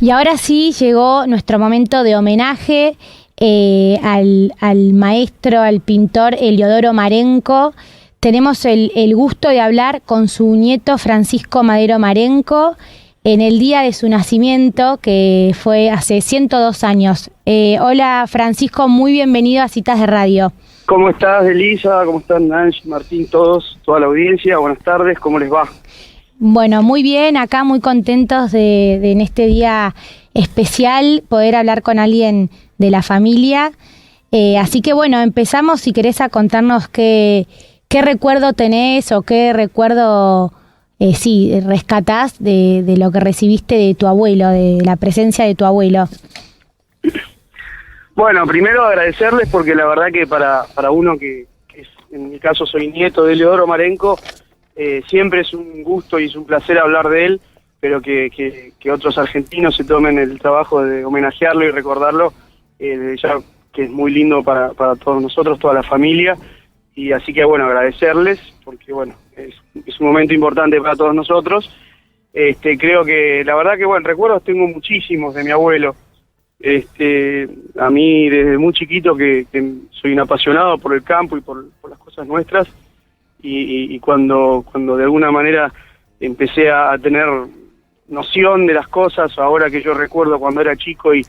Y ahora sí llegó nuestro momento de homenaje al maestro, al pintor Heliodoro Marenco. Tenemos el gusto de hablar con su nieto Francisco Madero Marenco en el día de su nacimiento, que fue hace 102 años. Hola Francisco, muy bienvenido a Citas de Radio. ¿Cómo estás, Elisa? ¿Cómo están Nancy, Martín, todos, toda la audiencia? Buenas tardes, ¿cómo les va? Bueno, muy bien, acá muy contentos de en este día especial poder hablar con alguien de la familia. Así que bueno, empezamos, si querés, a contarnos qué recuerdo tenés o qué recuerdo rescatás de lo que recibiste de tu abuelo, de la presencia de tu abuelo. Bueno, primero agradecerles porque la verdad que para uno que es, en mi caso soy nieto de Heliodoro Marenco, siempre es un gusto y es un placer hablar de él, pero que otros argentinos se tomen el trabajo de homenajearlo y recordarlo, ya que es muy lindo para todos nosotros, toda la familia, y así que bueno, agradecerles, porque bueno, es un momento importante para todos nosotros. Creo que la verdad que bueno, recuerdos tengo muchísimos de mi abuelo. A mí desde muy chiquito que soy un apasionado por el campo y por las cosas nuestras, y cuando de alguna manera empecé a tener noción de las cosas, ahora que yo recuerdo cuando era chico y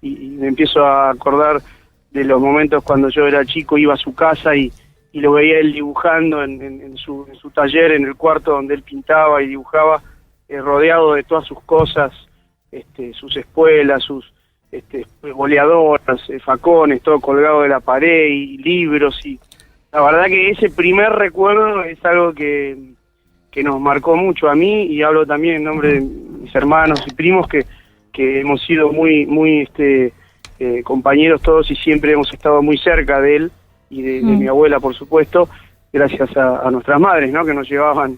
me empiezo a acordar de los momentos cuando yo era chico, iba a su casa y lo veía él dibujando en su taller, en el cuarto donde él pintaba y dibujaba, rodeado de todas sus cosas, sus espuelas, sus boleadoras, facones, todo colgado de la pared y libros, y la verdad que ese primer recuerdo es algo que nos marcó mucho a mí, y hablo también en nombre de mis hermanos y primos que hemos sido muy compañeros todos y siempre hemos estado muy cerca de él y de mi abuela, por supuesto, gracias a nuestras madres, ¿no?, que nos llevaban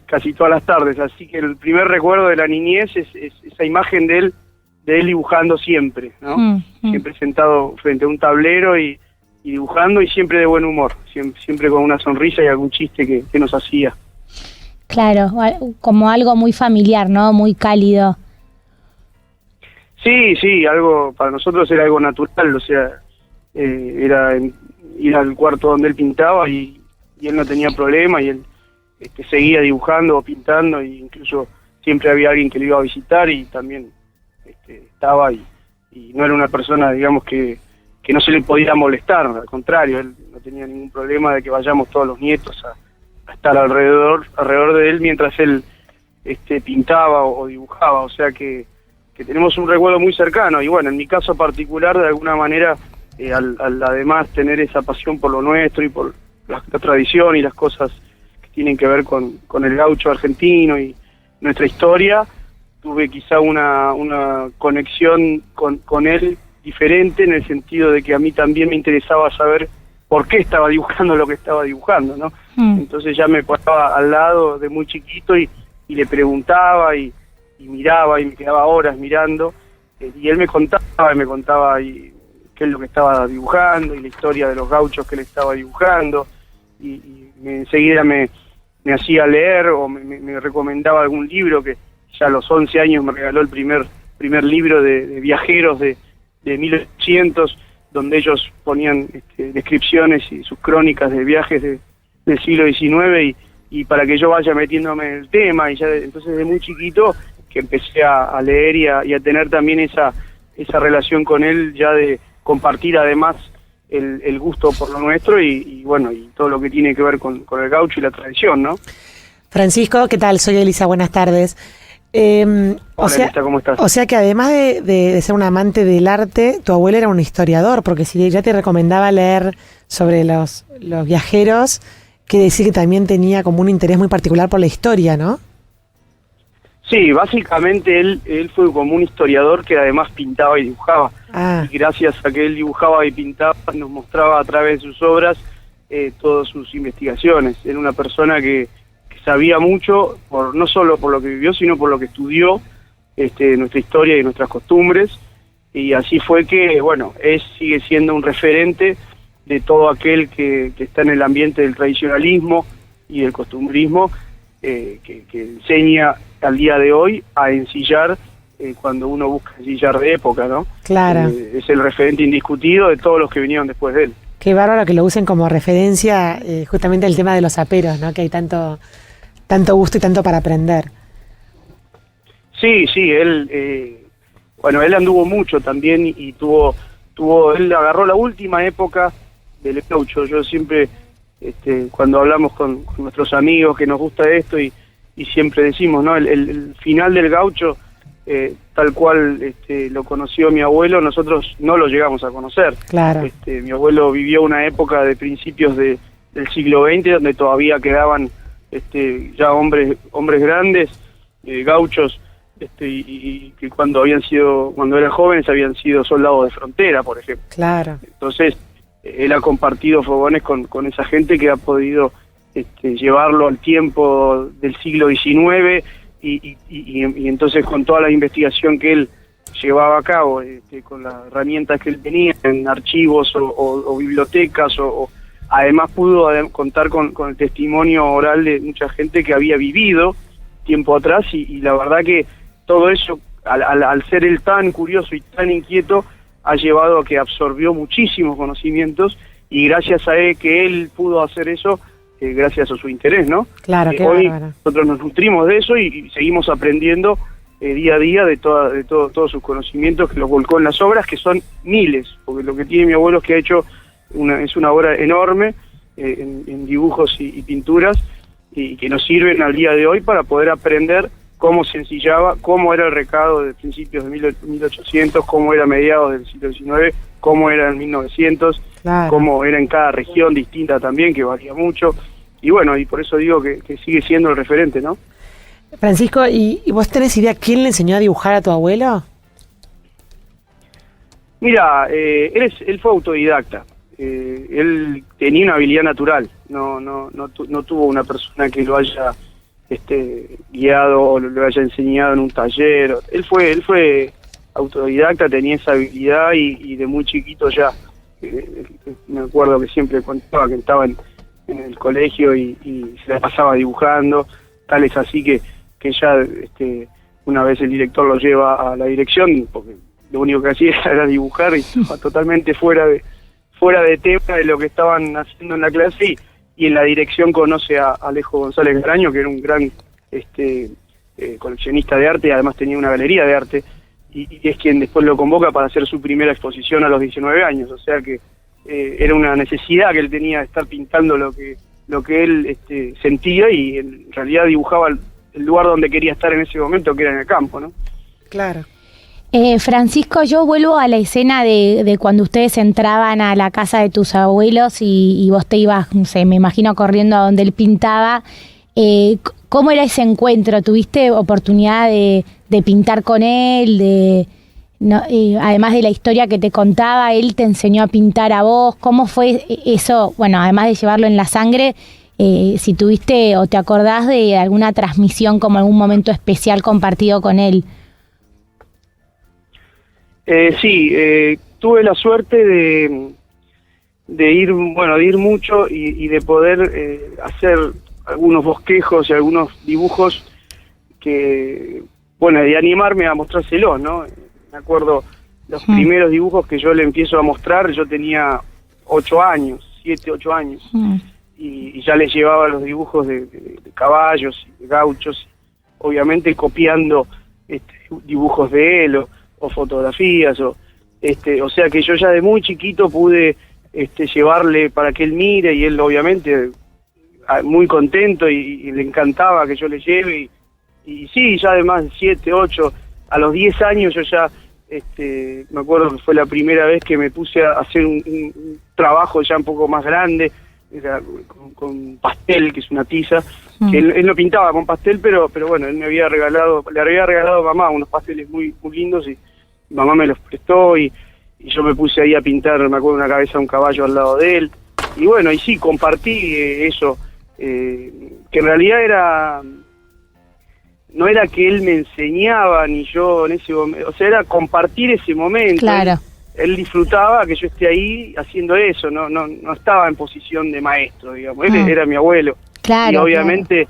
casi todas las tardes. Así que el primer recuerdo de la niñez es esa imagen de él dibujando siempre, ¿no? Siempre sentado frente a un tablero y dibujando, y siempre de buen humor, siempre con una sonrisa y algún chiste que nos hacía. Claro, como algo muy familiar, ¿no? Muy cálido. Sí, algo para nosotros era algo natural, o sea, era ir al cuarto donde él pintaba y él no tenía problema, y él seguía dibujando o pintando, e incluso siempre había alguien que lo iba a visitar y también estaba, y no era una persona, digamos, que no se le podía molestar, al contrario, él no tenía ningún problema de que vayamos todos los nietos a estar alrededor de él mientras él pintaba o dibujaba, o sea que tenemos un recuerdo muy cercano. Y bueno, en mi caso particular, de alguna manera, al además tener esa pasión por lo nuestro y por la tradición y las cosas que tienen que ver con el gaucho argentino y nuestra historia, tuve quizá una conexión con él diferente, en el sentido de que a mí también me interesaba saber por qué estaba dibujando lo que estaba dibujando, ¿no? Entonces ya me pasaba al lado de muy chiquito y le preguntaba y miraba, y me quedaba horas mirando, y él me contaba qué es lo que estaba dibujando y la historia de los gauchos que él estaba dibujando, y enseguida me hacía leer o me recomendaba algún libro, que ya a los 11 años me regaló el primer libro de viajeros de 1800, donde ellos ponían descripciones y sus crónicas de viajes del siglo XIX, y para que yo vaya metiéndome en el tema, y ya entonces de muy chiquito que empecé a leer y a tener también esa relación con él, ya de compartir además el gusto por lo nuestro y bueno, y todo lo que tiene que ver con el gaucho y la tradición, ¿no? Francisco, ¿qué tal? Soy Elisa, buenas tardes. Hola, Elisa, ¿cómo estás? O sea que además de ser un amante del arte, tu abuelo era un historiador, porque si ya te recomendaba leer sobre los viajeros, quiere decir que también tenía como un interés muy particular por la historia, ¿no? Sí, básicamente él fue como un historiador que además pintaba y dibujaba. Y gracias a que él dibujaba y pintaba, nos mostraba a través de sus obras todas sus investigaciones. Era una persona que sabía mucho, no solo por lo que vivió, sino por lo que estudió, nuestra historia y nuestras costumbres, y así fue que, bueno, él sigue siendo un referente de todo aquel que está en el ambiente del tradicionalismo y del costumbrismo, que enseña al día de hoy a ensillar cuando uno busca ensillar de época, ¿no? Claro. Es el referente indiscutido de todos los que vinieron después de él. Qué bárbaro que lo usen como referencia justamente el tema de los aperos, ¿no? Que hay tanto gusto y tanto para aprender. Sí, él, bueno, él anduvo mucho también y él agarró la última época del gaucho. Yo siempre, cuando hablamos con nuestros amigos que nos gusta esto y siempre decimos, ¿no? El final del gaucho, tal cual lo conoció mi abuelo, nosotros no lo llegamos a conocer. Claro. Mi abuelo vivió una época de principios del siglo XX donde todavía quedaban ya hombres grandes, gauchos, y que cuando eran jóvenes habían sido soldados de frontera, por ejemplo. Claro. Entonces, él ha compartido fogones con esa gente que ha podido llevarlo al tiempo del siglo XIX y entonces con toda la investigación que él llevaba a cabo, con las herramientas que él tenía en archivos o bibliotecas, además pudo contar con el testimonio oral de mucha gente que había vivido tiempo atrás y la verdad que todo eso, al ser él tan curioso y tan inquieto, ha llevado a que absorbió muchísimos conocimientos y gracias a él que él pudo hacer eso, gracias a su interés, ¿no? Claro, qué hoy bárbaro. nosotros nos nutrimos de eso y seguimos aprendiendo día a día de todos sus conocimientos que los volcó en las obras, que son miles, porque lo que tiene mi abuelo es que ha hecho es una obra enorme en dibujos y pinturas y que nos sirven al día de hoy para poder aprender cómo se ensillaba, cómo era el recado de principios de 1800, cómo era a mediados del siglo XIX, cómo era en 1900, Claro. cómo era en cada región distinta también, que varía mucho. Y bueno, y por eso digo que sigue siendo el referente, ¿no? Francisco, ¿y vos tenés idea quién le enseñó a dibujar a tu abuelo? Mira, él fue autodidacta. Él tenía una habilidad natural, no tuvo una persona que lo haya guiado o lo haya enseñado en un taller. Él fue autodidacta, tenía esa habilidad y de muy chiquito ya, me acuerdo que siempre contaba que estaba en el colegio y se la pasaba dibujando, tal es así que ya una vez el director lo lleva a la dirección, porque lo único que hacía era dibujar y estaba totalmente fuera de tema de lo que estaban haciendo en la clase y en la dirección conoce a Alejo González Garaño, que era un gran coleccionista de arte y además tenía una galería de arte y es quien después lo convoca para hacer su primera exposición a los 19 años, o sea que era una necesidad que él tenía de estar pintando lo que él sentía y en realidad dibujaba el lugar donde quería estar en ese momento, que era en el campo, ¿no? Claro. Francisco, yo vuelvo a la escena de cuando ustedes entraban a la casa de tus abuelos y vos te ibas, no sé, me imagino corriendo a donde él pintaba. ¿Cómo era ese encuentro? ¿Tuviste oportunidad de pintar con él? Además de la historia que te contaba, él te enseñó a pintar a vos. ¿Cómo fue eso? Bueno, además de llevarlo en la sangre, si tuviste o te acordás de alguna transmisión como algún momento especial compartido con él. Sí, tuve la suerte de ir mucho y de poder hacer algunos bosquejos y algunos dibujos que, bueno, de animarme a mostrárselos, ¿no? Me acuerdo los primeros dibujos que yo le empiezo a mostrar, yo tenía 8 años, 7, 8 años, y ya les llevaba los dibujos de caballos y de gauchos, obviamente copiando dibujos de él o fotografías, o sea que yo ya de muy chiquito pude llevarle para que él mire y él obviamente muy contento y le encantaba que yo le lleve y sí, ya además de 7, 8, a los 10 años yo ya me acuerdo que fue la primera vez que me puse a hacer un trabajo ya un poco más grande, con pastel, que es una tiza, que él no pintaba con pastel, pero bueno, él le había regalado a mamá unos pasteles muy, muy lindos y mamá me los prestó y yo me puse ahí a pintar, me acuerdo, una cabeza de un caballo al lado de él, y bueno, y sí, compartí eso, que en realidad no era que él me enseñaba ni yo en ese momento, o sea, era compartir ese momento. Claro. Él disfrutaba que yo esté ahí haciendo eso, no estaba en posición de maestro, digamos, él era mi abuelo. Claro. Y obviamente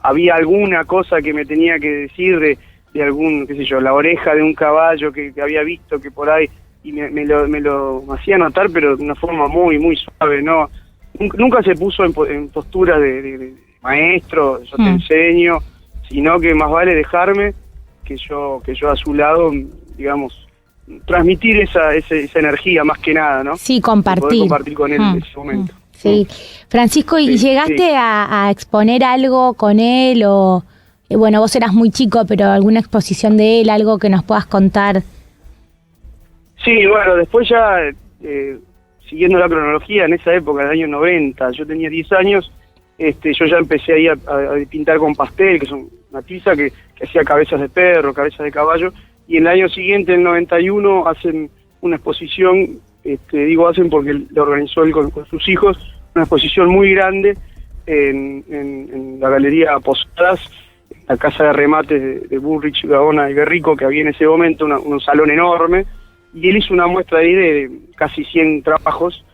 había alguna cosa que me tenía que decir de algún, qué sé yo, la oreja de un caballo que había visto que por ahí, y me lo hacía notar, pero de una forma muy, muy suave, ¿no? Nunca se puso en postura de maestro, yo te enseño, sino que más vale dejarme que yo a su lado, digamos, transmitir esa energía más que nada, ¿no? Sí, compartir. Poder compartir con él en ese momento. Sí. Francisco, ¿y llegaste a exponer algo con él o, bueno, vos eras muy chico, pero alguna exposición de él, algo que nos puedas contar? Sí, bueno, después ya, siguiendo la cronología, en esa época, en el año 90, yo tenía 10 años, yo ya empecé ahí a pintar con pastel, que es una tiza que hacía cabezas de perro, cabezas de caballo, y en el año siguiente, en el 91, hacen una exposición, digo hacen porque lo organizó él con sus hijos, una exposición muy grande en la Galería Posadas, la casa de remates de Bullrich, Gaona y Guerrico, que había en ese momento un salón enorme, y él hizo una muestra ahí de casi 100 trabajos,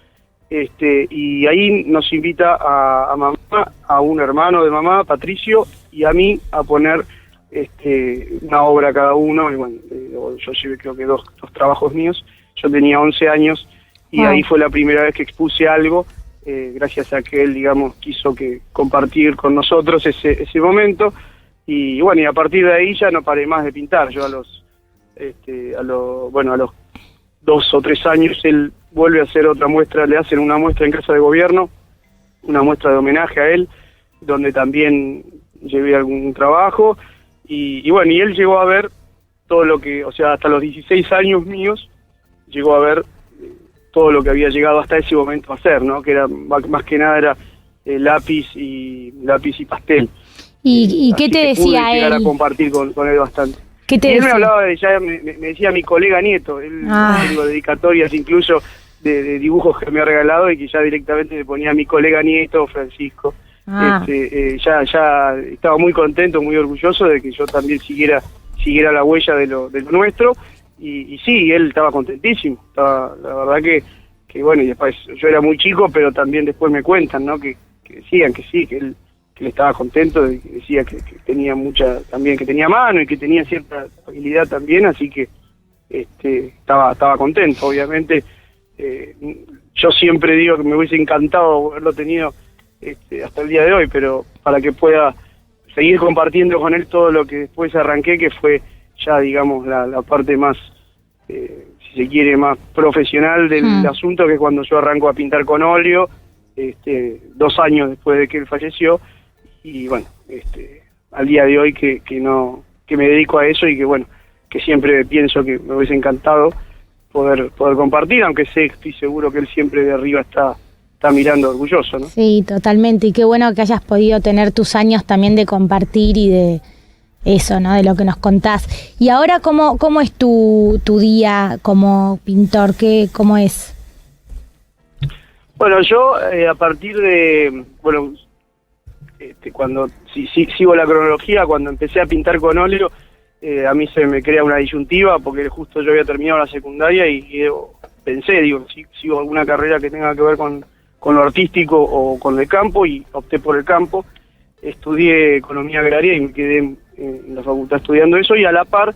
y ahí nos invita a mamá, a un hermano de mamá, Patricio, y a mí a poner una obra cada uno, y bueno, yo llevé creo que dos trabajos míos. Yo tenía 11 años y ahí fue la primera vez que expuse algo, gracias a que él, digamos, quiso compartir con nosotros ese momento, y bueno, y a partir de ahí ya no paré más de pintar. Yo a los 2 o 3 años él vuelve a hacer otra muestra, le hacen una muestra en Casa de Gobierno, una muestra de homenaje a él, donde también llevé algún trabajo, y bueno, y él llegó a ver todo lo que, o sea, hasta los 16 años míos, llegó a ver todo lo que había llegado hasta ese momento a hacer, ¿no? Que era, más que nada era lápiz y pastel. ¿Y qué te decía pude llegar él? A compartir con él bastante. ¿Qué te él decía? me hablaba me decía mi colega nieto, él tengo dedicatorias incluso de dibujos que me ha regalado y que ya directamente le ponía a mi colega nieto, Francisco. Ya estaba muy contento, muy orgulloso de que yo también siguiera la huella de lo nuestro, y sí, él estaba contentísimo, la verdad que bueno, y después yo era muy chico, pero también después me cuentan, ¿no? Que decían que sí, que él estaba contento, que decía que tenía también que tenía mano y que tenía cierta habilidad también, así que estaba contento. Obviamente yo siempre digo que me hubiese encantado haberlo tenido hasta el día de hoy, pero para que pueda seguir compartiendo con él todo lo que después arranqué, que fue ya, digamos, la parte más, si se quiere, más profesional del asunto, que es cuando yo arranco a pintar con óleo, 2 años después de que él falleció, y bueno, al día de hoy que me dedico a eso, y que bueno, que siempre pienso que me hubiese encantado poder compartir, aunque estoy seguro que él siempre de arriba está mirando orgulloso, ¿no? Sí, totalmente, y qué bueno que hayas podido tener tus años también de compartir y de eso, ¿no? De lo que nos contás. Y ahora, ¿cómo es tu día como pintor? ¿Cómo es? Bueno, yo a partir de, bueno, cuando sigo la cronología, cuando empecé a pintar con óleo, a mí se me crea una disyuntiva, porque justo yo había terminado la secundaria y pensé, si sigo alguna carrera que tenga que ver con lo artístico o con el campo, y opté por el campo. Estudié economía agraria y me quedé en la facultad estudiando eso, y a la par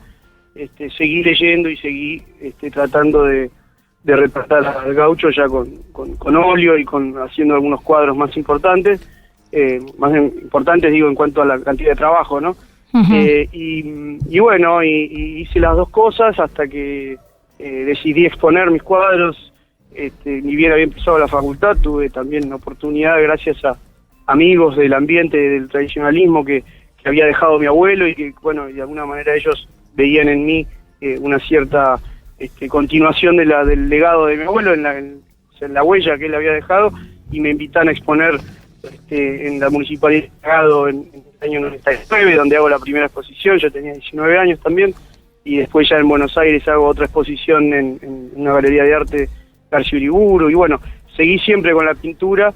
seguí leyendo y seguí tratando de retratar al gaucho ya con óleo y haciendo algunos cuadros más importantes, digo, en cuanto a la cantidad de trabajo, ¿no? Y bueno, y hice las dos cosas hasta que decidí exponer mis cuadros. Ni bien había empezado la facultad, tuve también la oportunidad, gracias a amigos del ambiente del tradicionalismo que había dejado mi abuelo, y que, bueno, de alguna manera ellos veían en mí una cierta continuación del legado de mi abuelo, en la huella que él había dejado, y me invitan a exponer en la Municipalidad de Cagado en el año 99, donde hago la primera exposición. Yo tenía 19 años también, y después ya en Buenos Aires hago otra exposición en una galería de arte, García Uriburu, y bueno, seguí siempre con la pintura,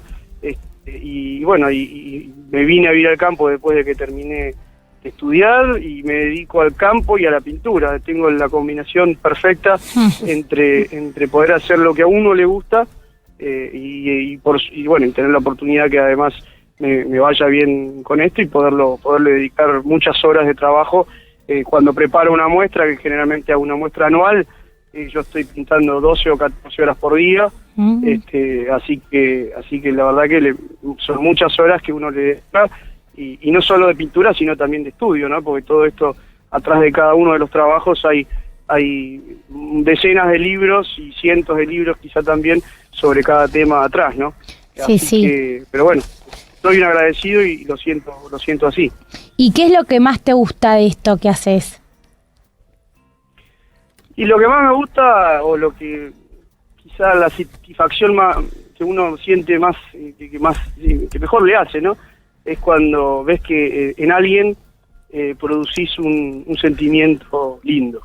y bueno, y me vine a vivir al campo después de que terminé de estudiar, y me dedico al campo y a la pintura. Tengo la combinación perfecta entre poder hacer lo que a uno le gusta, y bueno, y tener la oportunidad que además me vaya bien con esto, y poderle dedicar muchas horas de trabajo cuando preparo una muestra, que generalmente hago una muestra anual, yo estoy pintando 12 o 14 horas por día, así que la verdad que son muchas horas que uno le dedica, y no solo de pintura, sino también de estudio, ¿no? Porque todo esto, atrás de cada uno de los trabajos hay decenas de libros y cientos de libros quizá también sobre cada tema atrás, ¿no? Sí, sí. Pero bueno, estoy bien agradecido y lo siento así. ¿Y qué es lo que más te gusta de esto que haces? Y lo que más me gusta, o lo que quizá la satisfacción más que uno siente más, que mejor le hace, ¿no? Es cuando ves que en alguien producís un sentimiento lindo.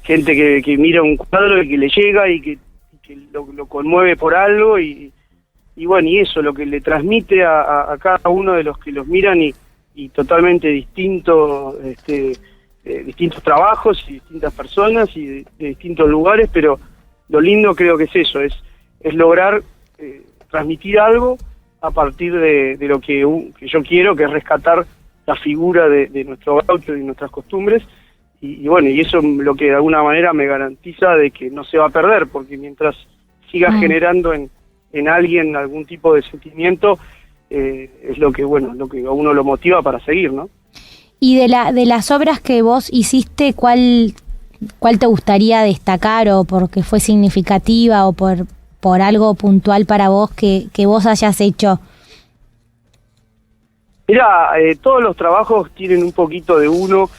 Gente que mira un cuadro y que le llega y que lo conmueve por algo y bueno, y eso, lo que le transmite a cada uno de los que los miran y totalmente distintos trabajos y distintas personas y de distintos lugares, pero lo lindo creo que es eso, es lograr transmitir algo a partir de lo que yo quiero, que es rescatar la figura de nuestro gaucho y nuestras costumbres, y bueno, y eso lo que de alguna manera me garantiza de que no se va a perder, porque mientras siga generando en alguien algún tipo de sentimiento, es lo que a uno lo motiva para seguir, ¿no? Y de las obras que vos hiciste, ¿cuál te gustaría destacar, o porque fue significativa, o por algo puntual para vos que vos hayas hecho? Mirá, todos los trabajos tienen un poquito de uno,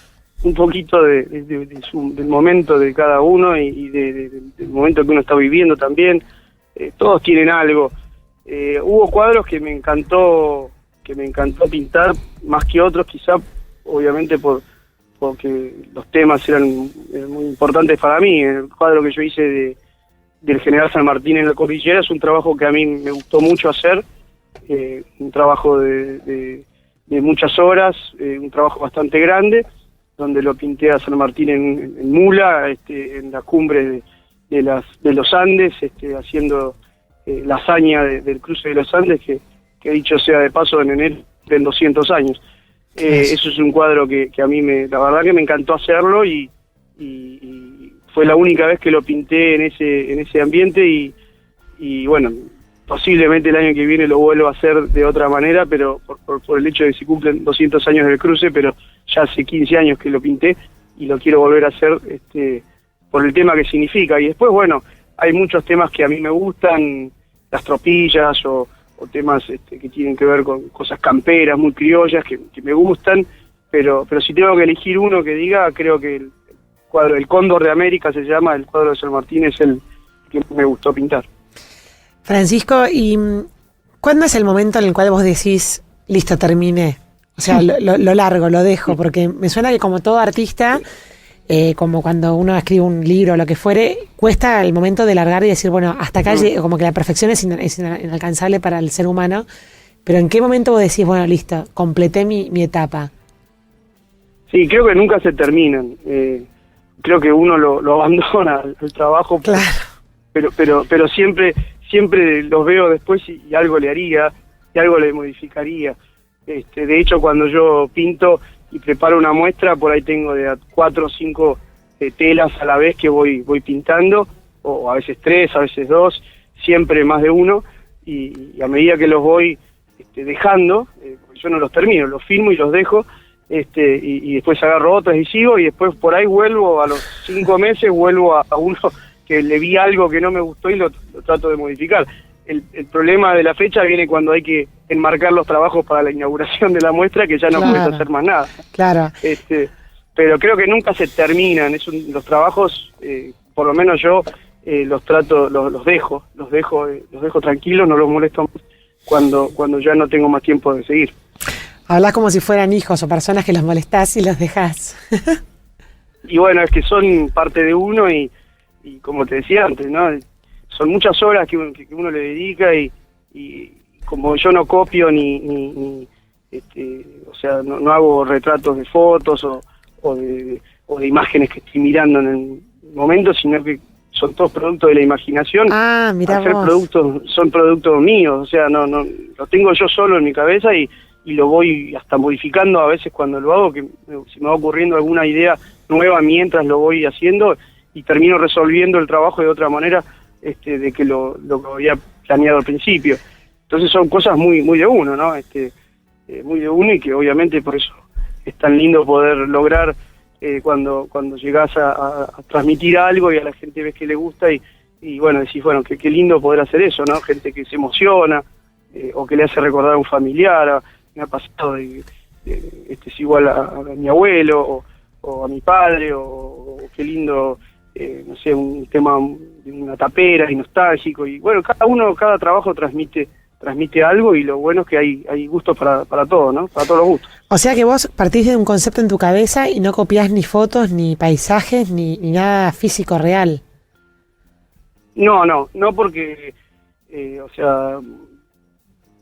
un poquito del momento de cada uno y del momento que uno está viviendo también. Todos tienen algo. Hubo cuadros que me encantó pintar más que otros, quizá obviamente porque los temas eran muy importantes para mí. El cuadro que yo hice del General San Martín en la cordillera es un trabajo que a mí me gustó mucho hacer, un trabajo de muchas horas, un trabajo bastante grande, donde lo pinté a San Martín en mula, en la cumbre de los Andes, haciendo la hazaña del cruce de los Andes, que dicho sea de paso, en enero en 200 años. Eso es un cuadro que a mí la verdad que me encantó hacerlo y fue la única vez que lo pinté en ese ambiente y bueno, posiblemente el año que viene lo vuelvo a hacer de otra manera, pero por el hecho de que se cumplen 200 años del cruce, pero ya hace 15 años que lo pinté y lo quiero volver a hacer por el tema que significa. Y después, bueno, hay muchos temas que a mí me gustan, las tropillas o temas que tienen que ver con cosas camperas, muy criollas, que me gustan, pero si tengo que elegir uno que diga, creo que el cuadro, el Cóndor de América se llama, el cuadro de San Martín, es el que me gustó pintar. Francisco, ¿y cuándo es el momento en el cual vos decís, listo, terminé? O sea, lo largo, lo dejo, porque me suena que como todo artista, como cuando uno escribe un libro o lo que fuere, cuesta el momento de largar y decir, bueno, hasta acá como que la perfección es inalcanzable para el ser humano, pero ¿en qué momento vos decís, bueno, listo, completé mi etapa? Sí, creo que nunca se terminan. Creo que uno lo abandona el trabajo, claro, pero siempre los veo después y algo le haría, y algo le modificaría. De hecho, cuando yo pinto y preparo una muestra, por ahí tengo de 4 o 5 telas a la vez que voy pintando, o a veces 3, a veces 2, siempre más de uno, y a medida que los voy dejando, yo no los termino, los filmo y los dejo, y después agarro otras y sigo, y después por ahí vuelvo, a los 5 meses vuelvo a uno que le vi algo que no me gustó y lo trato de modificar. El problema de la fecha viene cuando hay que enmarcar los trabajos para la inauguración de la muestra, que ya no puedes hacer más nada. Claro. Pero creo que nunca se terminan. Los trabajos, por lo menos yo los trato, los dejo tranquilos, no los molesto más cuando ya no tengo más tiempo de seguir. Hablas como si fueran hijos o personas que los molestás y los dejás. Y bueno, es que son parte de uno y como te decía antes, ¿no? Son muchas horas que uno le dedica y como yo no copio ni o sea, no hago retratos de fotos o de imágenes que estoy mirando en el momento, sino que son todos productos de la imaginación. Mirá Hacer vos. productos, son productos míos, o sea, no los tengo yo solo en mi cabeza y y lo voy hasta modificando a veces cuando lo hago, que se me va ocurriendo alguna idea nueva mientras lo voy haciendo y termino resolviendo el trabajo de otra manera de que lo había planeado al principio. Entonces son cosas muy de uno, ¿no? Muy de uno, y que obviamente por eso es tan lindo poder lograr cuando llegás a transmitir algo y a la gente ves que le gusta y bueno, decís, bueno, qué lindo poder hacer eso, ¿no? Gente que se emociona o que le hace recordar a un familiar. Me ha pasado es igual a mi abuelo o a mi padre, o qué lindo, no sé, un tema de una tapera y nostálgico, y bueno, cada trabajo transmite algo, y lo bueno es que hay gustos para todo, ¿no? Para todos los gustos. O sea que vos partís de un concepto en tu cabeza y no copiás ni fotos, ni paisajes, ni nada físico real. No porque, o sea,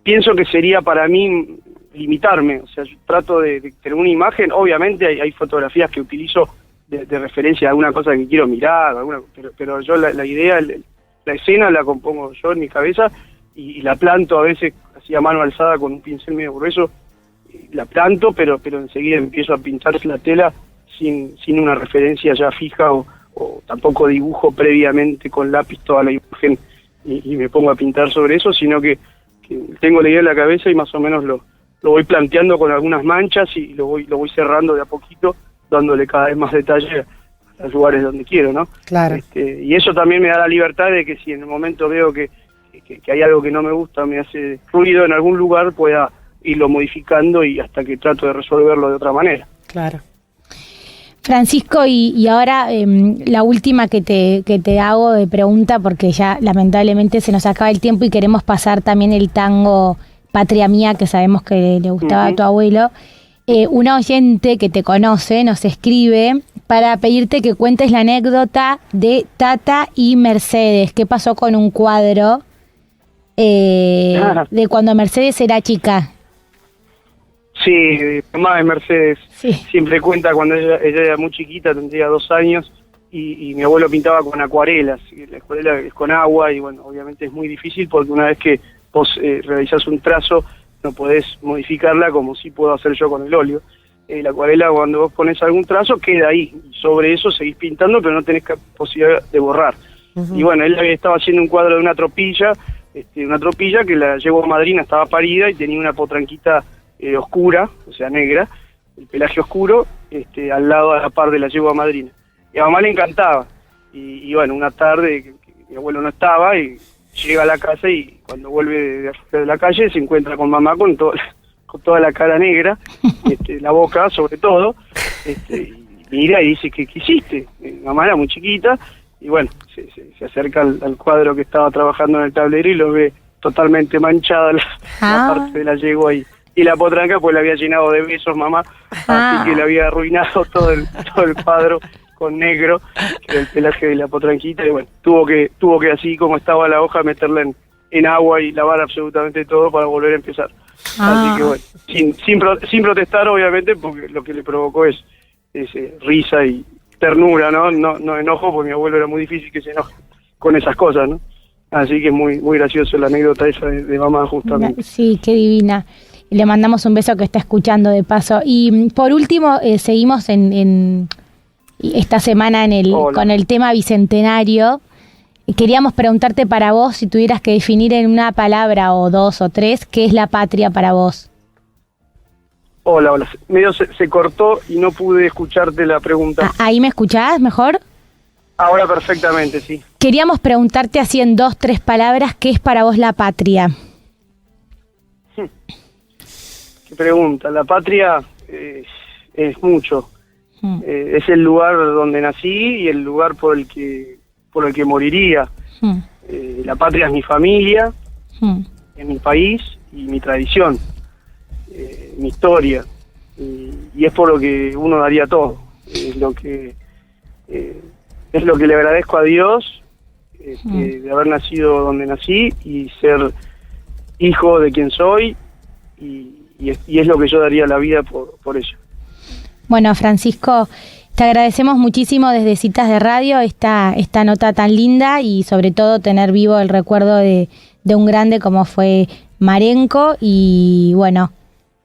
pienso que sería para mí limitarme. O sea, yo trato de tener una imagen. Obviamente hay fotografías que utilizo de referencia a alguna cosa que quiero mirar, pero yo la idea, la escena la compongo yo en mi cabeza, y la planto a veces así a mano alzada con un pincel medio grueso. La planto, pero enseguida empiezo a pintar la tela sin una referencia ya fija, o tampoco dibujo previamente con lápiz toda la imagen y me pongo a pintar sobre eso, sino que tengo la idea en la cabeza y más o menos lo voy planteando con algunas manchas y lo voy cerrando de a poquito, dándole cada vez más detalle a los lugares donde quiero, ¿no? Claro. Y eso también me da la libertad de que si en el momento veo que hay algo que no me gusta, me hace ruido en algún lugar, pueda irlo modificando y hasta que trato de resolverlo de otra manera. Claro. Francisco, y ahora la última que te hago de pregunta, porque ya lamentablemente se nos acaba el tiempo y queremos pasar también el tango Patria Mía, que sabemos que le gustaba a tu abuelo. Una oyente que te conoce nos escribe para pedirte que cuentes la anécdota de Tata y Mercedes. ¿Qué pasó con un cuadro de cuando Mercedes era chica? Sí, mamá de Mercedes. Sí. Siempre cuenta cuando ella era muy chiquita, tendría 2 años, y mi abuelo pintaba con acuarelas. La acuarela es con agua y bueno, obviamente es muy difícil porque una vez que vos realizás un trazo no podés modificarla como sí puedo hacer yo con el óleo. La acuarela, cuando vos pones algún trazo, queda ahí. Sobre eso seguís pintando, pero no tenés posibilidad de borrar. Uh-huh. Y bueno, él estaba haciendo un cuadro de una tropilla que la yegua madrina estaba parida y tenía una potranquita oscura, o sea, negra, el pelaje oscuro, al lado, a la par de la yegua madrina. Y a mamá le encantaba. Y bueno, una tarde que mi abuelo no estaba, y llega a la casa, y cuando vuelve de la calle se encuentra con mamá con toda la cara negra, la boca sobre todo, y mira y dice, ¿qué hiciste? Mamá era muy chiquita, y bueno, se acerca al cuadro que estaba trabajando en el tablero y lo ve totalmente manchada la parte de la yegua y la potranca, pues la había llenado de besos mamá, así que le había arruinado todo el cuadro con negro, que era el pelaje de la potranquita, y bueno, tuvo que así como estaba la hoja, meterla en agua y lavar absolutamente todo para volver a empezar. Así que bueno, sin protestar obviamente, porque lo que le provocó es risa y ternura, no enojo, porque mi abuelo era muy difícil que se enoje con esas cosas, ¿no? Así que es muy gracioso la anécdota esa de mamá, justamente. Sí, qué divina. Le mandamos un beso que está escuchando de paso. Y por último, seguimos en esta semana con el tema bicentenario. Queríamos preguntarte para vos, si tuvieras que definir en una palabra o 2 o 3, ¿qué es la patria para vos? Hola. Medio se cortó y no pude escucharte la pregunta. ¿Ahí me escuchás mejor? Ahora perfectamente, sí. Queríamos preguntarte así en 2, 3 palabras, ¿qué es para vos la patria? Qué pregunta. La patria es mucho. Es el lugar donde nací y el lugar por el que moriría. La patria es mi familia, es mi país y mi tradición, mi historia, y es por lo que uno daría todo. Es lo que le agradezco a Dios, de haber nacido donde nací y ser hijo de quien soy, y es lo que yo daría la vida por ello. Bueno, Francisco, te agradecemos muchísimo desde Citas de Radio esta nota tan linda, y sobre todo tener vivo el recuerdo de un grande como fue Marenco, y bueno,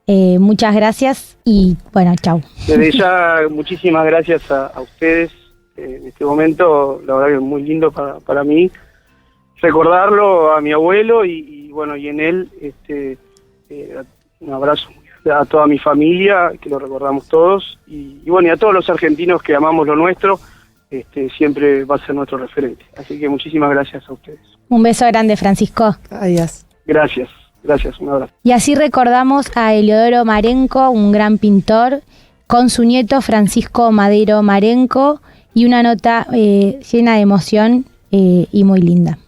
Muchas gracias y bueno, chau. Desde ya, muchísimas gracias a ustedes. En este momento, la verdad que es muy lindo para mí recordarlo a mi abuelo y bueno, y en él un abrazo a toda mi familia, que lo recordamos todos, y bueno, y a todos los argentinos que amamos lo nuestro, siempre va a ser nuestro referente. Así que muchísimas gracias a ustedes. Un beso grande, Francisco. Adiós. Gracias, un abrazo. Y así recordamos a Heliodoro Marenco, un gran pintor, con su nieto Francisco Madero Marenco, y una nota llena de emoción y muy linda.